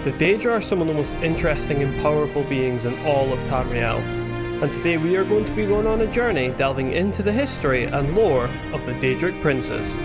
The Daedra are some of the most interesting and powerful beings in all of Tamriel, and today we are going to be going on a journey delving into the history and lore of the Daedric Princes.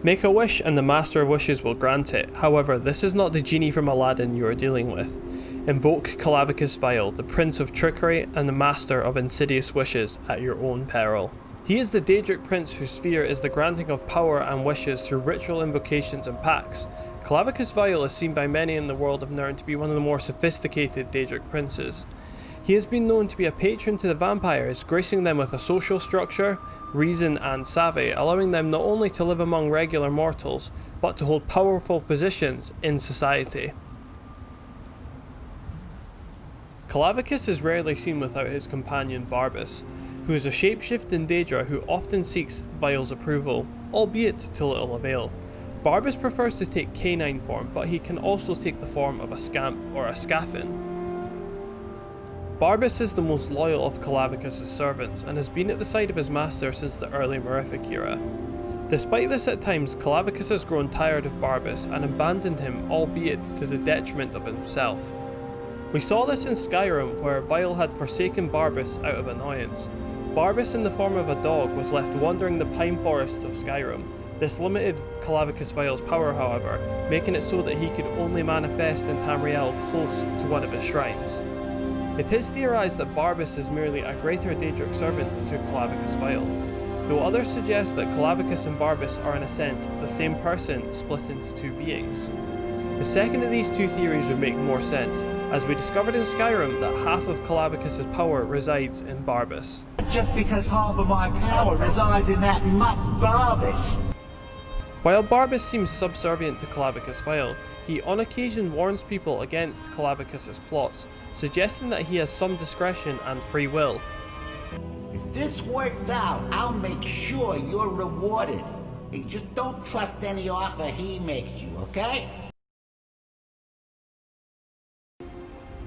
Make a wish and the Master of Wishes will grant it. However, this is not the genie from Aladdin you are dealing with. Invoke Clavicus Vile, the Prince of Trickery and the Master of Insidious Wishes, at your own peril. He is the Daedric Prince whose sphere is the granting of power and wishes through ritual invocations and pacts. Clavicus Vile is seen by many in the world of Nirn to be one of the more sophisticated Daedric princes. He has been known to be a patron to the vampires, gracing them with a social structure, reason and savvy, allowing them not only to live among regular mortals, but to hold powerful positions in society. Clavicus is rarely seen without his companion BARBAS, who is a shapeshifting Daedra who often seeks Vile's approval, albeit to little avail. BARBAS prefers to take canine form, but he can also take the form of a scamp or a scaffin. BARBAS is the most loyal of Clavicus' servants and has been at the side of his master since the early Mirific era. Despite this, at times Clavicus has grown tired of BARBAS and abandoned him, albeit to the detriment of himself. We saw this in Skyrim, where Vile had forsaken BARBAS out of annoyance. BARBAS in the form of a dog was left wandering the pine forests of Skyrim. This limited Clavicus Vile's power, however, making it so that he could only manifest in Tamriel close to one of his shrines. It is theorized that BARBAS is merely a greater Daedric servant to Clavicus Vile, though others suggest that Clavicus and BARBAS are in a sense the same person split into two beings. The second of these two theories would make more sense, as we discovered in Skyrim that half of Clavicus' power resides in BARBAS. Just because half of my power resides in that mutt BARBAS. While BARBAS seems subservient to Clavicus Vile, he on occasion warns people against Clavicus' plots, suggesting that he has some discretion and free will. If this works out, I'll make sure you're rewarded. You just don't trust any offer he makes you, okay?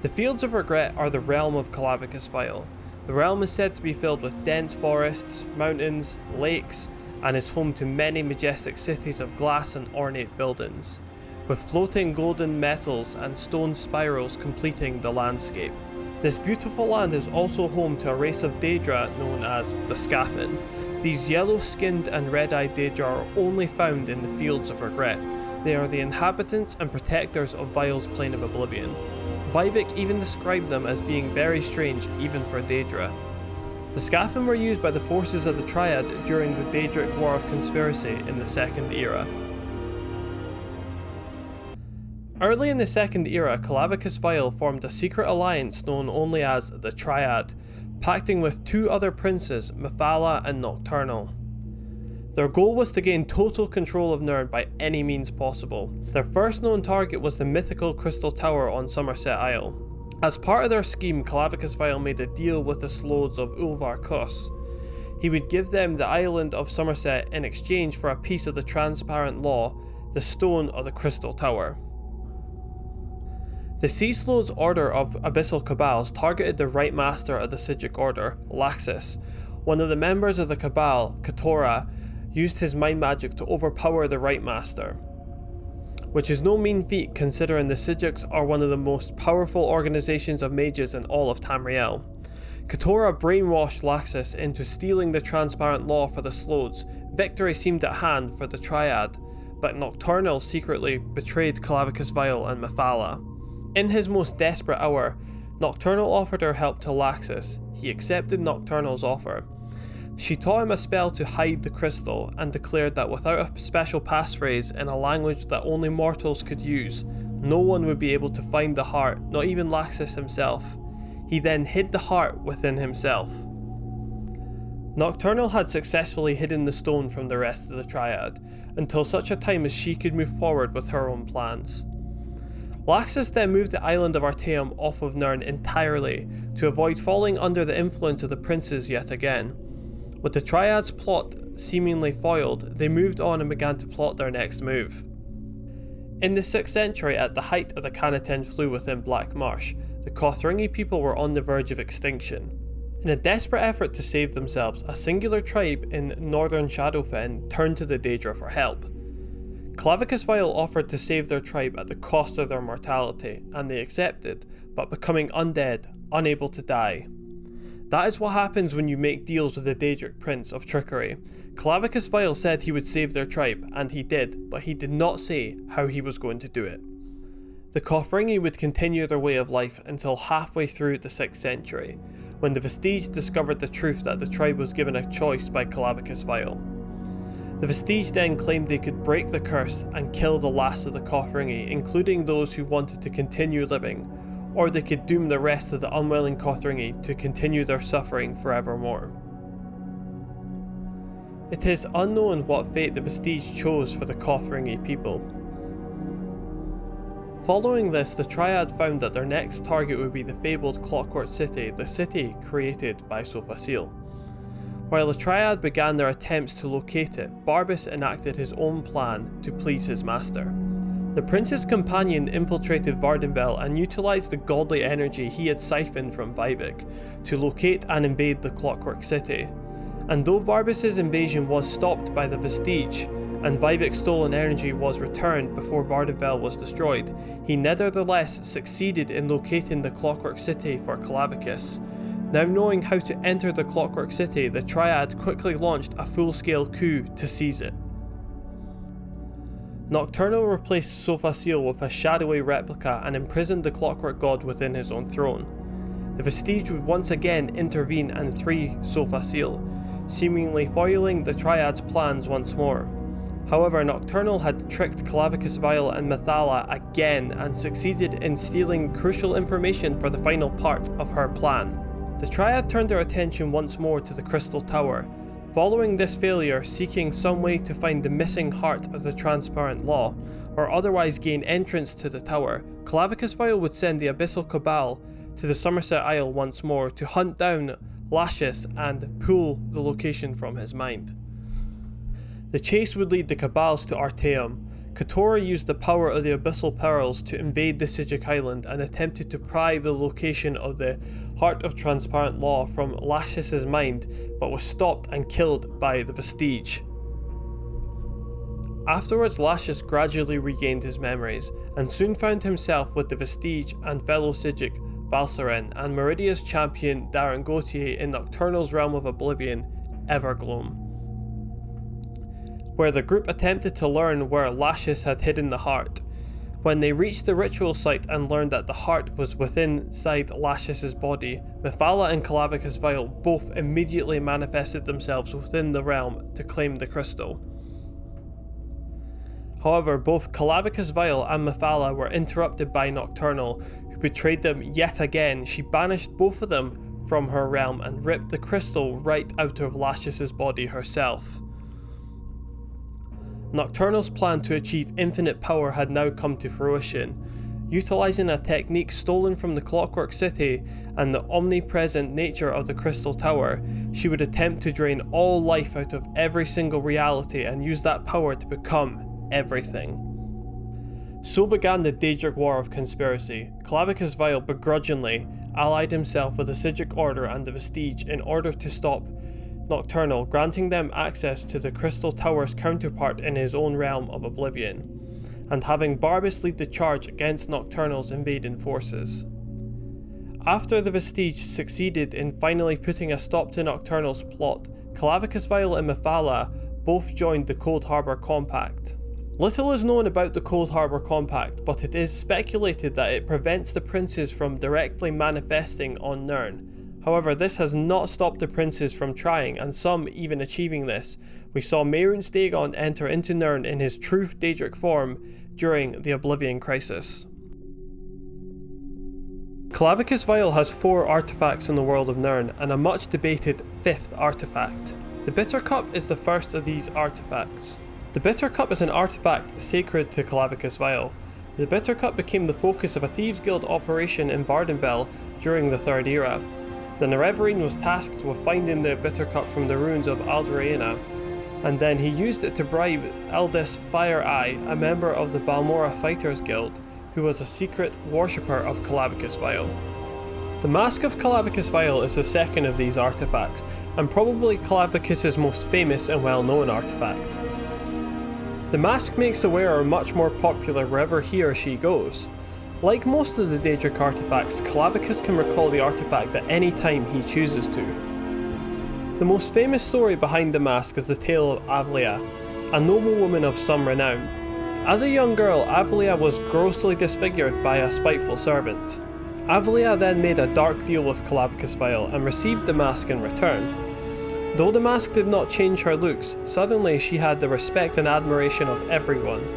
The Fields of Regret are the realm of Clavicus Vile. The realm is said to be filled with dense forests, mountains, lakes, and is home to many majestic cities of glass and ornate buildings, with floating golden metals and stone spirals completing the landscape. This beautiful land is also home to a race of Daedra known as the Scaffin. These yellow-skinned and red-eyed Daedra are only found in the Fields of Regret. They are the inhabitants and protectors of Vile's Plane of Oblivion. Vivek even described them as being very strange even for Daedra. The Scaffin were used by the forces of the Triad during the Daedric War of Conspiracy in the Second Era. Early in the Second Era, Clavicus Vile formed a secret alliance known only as the TRIAD, pacting with two other princes, Mephala and Nocturnal. Their goal was to gain total control of Nirn by any means possible. Their first known target was the mythical Crystal Tower on Somerset Isle. As part of their scheme, Clavicus Vile made a deal with the Slodes of Ulvar Kuss. He would give them the island of Somerset in exchange for a piece of the transparent law, the stone of the Crystal Tower. The Sea Slodes Order of Abyssal Cabals targeted the Right Master of the Psijic Order, Laxus. One of the members of the Cabal, Ketora, used his mind magic to overpower the Right Master, which is no mean feat considering the Psijics are one of the most powerful organizations of mages in all of Tamriel. Ketora brainwashed Laxus into stealing the transparent law for the Slodes. Victory seemed at hand for the Triad, but Nocturnal secretly betrayed Clavicus Vile and Mephala. In his most desperate hour, Nocturnal offered her help to Laxus. He accepted Nocturnal's offer. She taught him a spell to hide the crystal and declared that without a special passphrase in a language that only mortals could use, no one would be able to find the heart, not even Laxus himself. He then hid the heart within himself. Nocturnal had successfully hidden the stone from the rest of the Triad, until such a time as she could move forward with her own plans. Laxus then moved the island of Artaeum off of Nirn entirely, to avoid falling under the influence of the princes yet again. With the Triad's plot seemingly foiled, they moved on and began to plot their next move. In the 6th century, at the height of the Canatan flu within Black Marsh, the Kothringi people were on the verge of extinction. In a desperate effort to save themselves, a singular tribe in northern Shadowfen turned to the Daedra for help. Clavicus Vile offered to save their tribe at the cost of their mortality, and they accepted, but becoming undead, unable to die. That is what happens when you make deals with the Daedric Prince of Trickery. Clavicus Vile said he would save their tribe, and he did, but he did not say how he was going to do it. The Cothringi would continue their way of life until halfway through the 6th century, when the Vestige discovered the truth that the tribe was given a choice by Clavicus Vile. The Vestige then claimed they could break the curse and kill the last of the Cothringi, including those who wanted to continue living, or they could doom the rest of the unwilling Cothringi to continue their suffering forevermore. It is unknown what fate the Vestige chose for the Cothringi people. Following this, the Triad found that their next target would be the fabled Clockwork City, the city created by Sophasil. While the Triad began their attempts to locate it, BARBAS enacted his own plan to please his master. The prince's companion infiltrated Vardenvel and utilised the godly energy he had siphoned from Vivek to locate and invade the Clockwork City. And though BARBAS's invasion was stopped by the Vestige, and Vivek's stolen energy was returned before Vardenvel was destroyed, he nevertheless succeeded in locating the Clockwork City for Clavicus. Now knowing how to enter the Clockwork City, the Triad quickly launched a full-scale coup to seize it. Nocturnal replaced Sophasil with a shadowy replica and imprisoned the Clockwork God within his own throne. The Vestige would once again intervene and free Sophasil, seemingly foiling the Triad's plans once more. However, Nocturnal had tricked Clavicus Vile and Methala again and succeeded in stealing crucial information for the final part of her plan. The Triad turned their attention once more to the Crystal Tower, following this failure seeking some way to find the missing heart of the Transparent Law, or otherwise gain entrance to the tower. Clavicus Vile would send the Abyssal Cabal to the Somerset Isle once more to hunt down Lashus and pull the location from his mind. The chase would lead the Cabals to Artaeum. Keturah used the power of the Abyssal Pearls to invade the Sijic Island and attempted to pry the location of the Heart of Transparent Law from Lashus' mind, but was stopped and killed by the Vestige. Afterwards, Lashus gradually regained his memories, and soon found himself with the Vestige and fellow Sijic Valsaren and Meridia's champion Darren Gauthier in Nocturnal's realm of oblivion, Evergloam, where the group attempted to learn where Lashus had hidden the heart. When they reached the ritual site and learned that the heart was inside Lashus' body, Methala and Clavicus Vile both immediately manifested themselves within the realm to claim the crystal. However, both Clavicus Vile and Methala were interrupted by Nocturnal, who betrayed them yet again. She banished both of them from her realm and ripped the crystal right out of Lashus' body herself. Nocturnal's plan to achieve infinite power had now come to fruition. Utilising a technique stolen from the Clockwork City and the omnipresent nature of the Crystal Tower, she would attempt to drain all life out of every single reality and use that power to become everything. So began the Daedric War of Conspiracy. Clavicus Vile begrudgingly allied himself with the Sijic Order and the Vestige in order to stop Nocturnal, granting them access to the Crystal Tower's counterpart in his own realm of oblivion, and having Barbas lead the charge against Nocturnal's invading forces. After the Vestige succeeded in finally putting a stop to Nocturnal's plot, Clavicus Vile and Methala both joined the Cold Harbour Compact. Little is known about the Cold Harbour Compact, but it is speculated that it prevents the princes from directly manifesting on Nirn. However, this has not stopped the princes from trying, and some even achieving this. We saw Mehrunes Dagon enter into Nirn in his true Daedric form during the Oblivion Crisis. Clavicus Vile has 4 artifacts in the world of Nirn, and a much debated 5th artifact. The Bitter Cup is the first of these artifacts. The Bitter Cup is an artifact sacred to Clavicus Vile. The Bitter Cup became the focus of a Thieves Guild operation in Vardenvel during the Third Era. The Nerevarine was tasked with finding the Bitter Cup from the ruins of Aldraena, and then he used it to bribe Eldis Fire Eye, a member of the Balmora Fighters Guild, who was a secret worshipper of Clavicus Vile. The Mask of Clavicus Vile is the second of these artifacts, and probably Clavicus' most famous and well-known artifact. The mask makes the wearer much more popular wherever he or she goes. Like most of the Daedric artifacts, Clavicus can recall the artifact at any time he chooses to. The most famous story behind the mask is the tale of Avlia, a noblewoman of some renown. As a young girl, Avlia was grossly disfigured by a spiteful servant. Avlia then made a dark deal with Clavicus Vile and received the mask in return. Though the mask did not change her looks, suddenly she had the respect and admiration of everyone.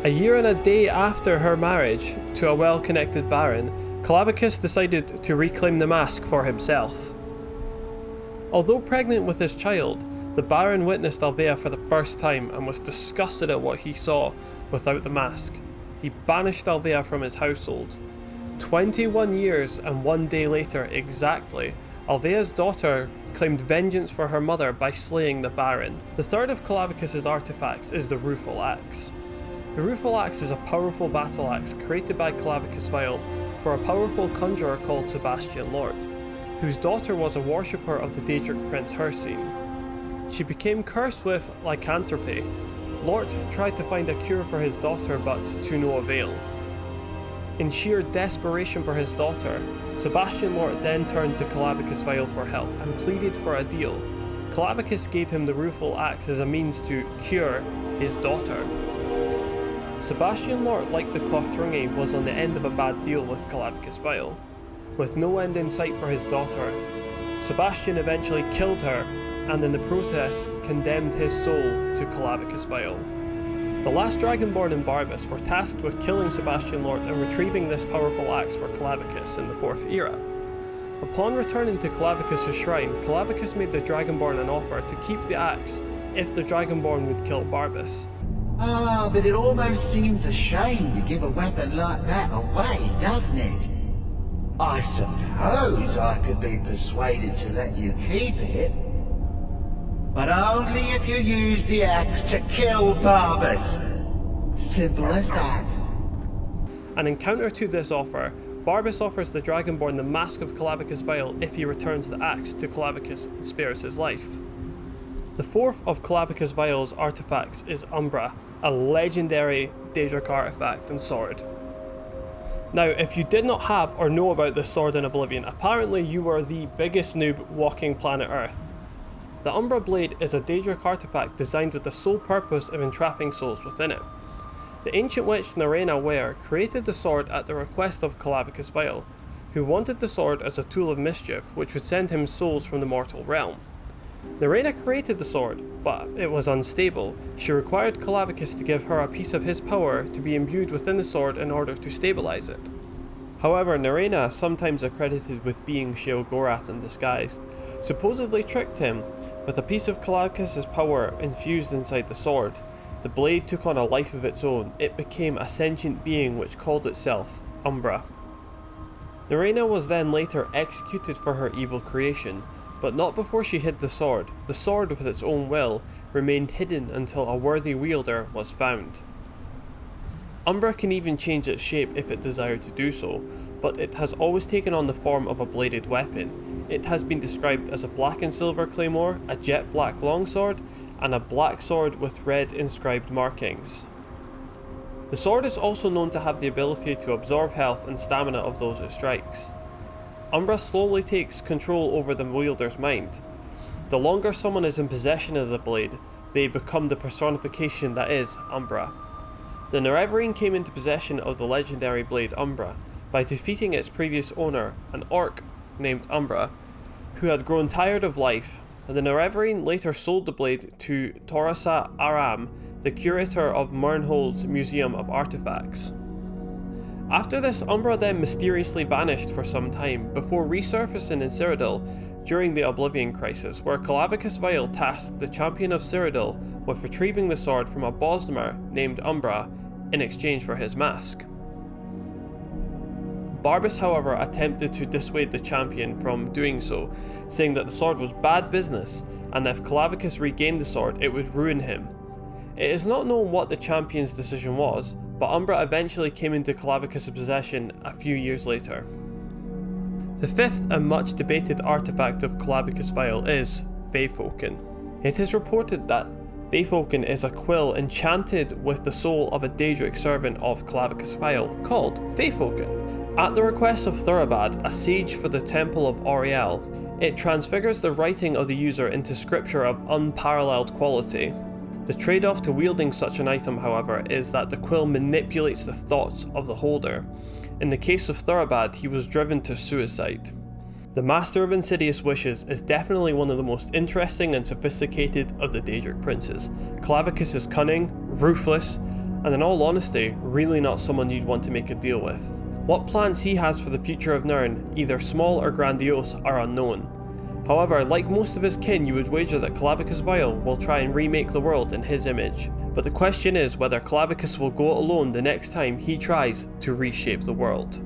A year and a day after her marriage to a well-connected baron, Clavicus decided to reclaim the mask for himself. Although pregnant with his child, the baron witnessed Alvea for the first time and was disgusted at what he saw without the mask. He banished Alvea from his household. 21 years and 1 day later exactly, Alvea's daughter claimed vengeance for her mother by slaying the baron. The third of Clavicus' artifacts is the Rueful Axe. The Rueful Axe is a powerful battle axe created by Clavicus Vile for a powerful conjurer called Sebastian Lort, whose daughter was a worshipper of the Daedric Prince Clavicus. She became cursed with lycanthropy. Lort tried to find a cure for his daughter, but to no avail. In sheer desperation for his daughter, Sebastian Lort then turned to Clavicus Vile for help and pleaded for a deal. Clavicus gave him the Rueful Axe as a means to cure his daughter. Sebastian Lort, like the Quathrungi, was on the end of a bad deal with Clavicus Vile. With no end in sight for his daughter, Sebastian eventually killed her and in the process condemned his soul to Clavicus Vile. The last Dragonborn in BARBAS were tasked with killing Sebastian Lort and retrieving this powerful axe for Clavicus in the 4th era. Upon returning to Clavicus' shrine, Clavicus made the Dragonborn an offer to keep the axe if the Dragonborn would kill BARBAS. Ah, but it almost seems a shame to give a weapon like that away, doesn't it? I suppose I could be persuaded to let you keep it. But only if you use the axe to kill BARBAS. Simple as that. An encounter to this offer, BARBAS offers the Dragonborn the Mask of Clavicus Vile if he returns the axe to Clavicus and spares his life. The fourth of Clavicus Vile's artifacts is Umbra, a legendary Daedric artifact and sword. Now, if you did not have or know about this sword in Oblivion, apparently you were the biggest noob walking planet Earth. The Umbra Blade is a Daedric artifact designed with the sole purpose of entrapping souls within it. The ancient witch Narena Ware created the sword at the request of Clavicus Vile, who wanted the sword as a tool of mischief which would send him souls from the mortal realm. Narena created the sword, but it was unstable. She required Clavicus to give her a piece of his power to be imbued within the sword in order to stabilize it. However, Narena, sometimes accredited with being Sheogorath in disguise, supposedly tricked him. With a piece of Clavicus' power infused inside the sword, the blade took on a life of its own. It became a sentient being which called itself Umbra. Narena was then later executed for her evil creation, but not before she hid the sword. The sword, with its own will, remained hidden until a worthy wielder was found. Umbra can even change its shape if it desired to do so, but it has always taken on the form of a bladed weapon. It has been described as a black and silver claymore, a jet black longsword, and a black sword with red inscribed markings. The sword is also known to have the ability to absorb health and stamina of those it strikes. Umbra slowly takes control over the wielder's mind. The longer someone is in possession of the blade, they become the personification that is Umbra. The Nerevarine came into possession of the legendary blade Umbra by defeating its previous owner, an orc named Umbra, who had grown tired of life. The Nerevarine later sold the blade to Torasa Aram, the curator of Mernhold's Museum of Artifacts. After this, Umbra then mysteriously vanished for some time, before resurfacing in Cyrodiil during the Oblivion Crisis, where Clavicus Vile tasked the champion of Cyrodiil with retrieving the sword from a Bosmer named Umbra in exchange for his mask. BARBAS, however, attempted to dissuade the champion from doing so, saying that the sword was bad business, and if Clavicus regained the sword, it would ruin him. It is not known what the champion's decision was, but Umbra eventually came into Clavicus' possession a few years later. The fifth and much debated artifact of Clavicus Vile is Faefoken. It is reported that Faefoken is a quill enchanted with the soul of a Daedric servant of Clavicus Vile called Faefoken. At the request of Thurabad, a sage for the Temple of Auriel, it transfigures the writing of the user into scripture of unparalleled quality. The trade-off to wielding such an item, however, is that the quill manipulates the thoughts of the holder. In the case of Thurabad, he was driven to suicide. The Master of Insidious Wishes is definitely one of the most interesting and sophisticated of the Daedric princes. Clavicus is cunning, ruthless, and in all honesty, really not someone you'd want to make a deal with. What plans he has for the future of Nirn, either small or grandiose, are unknown. However, like most of his kin, you would wager that Clavicus Vile will try and remake the world in his image. But the question is whether Clavicus will go it alone the next time he tries to reshape the world.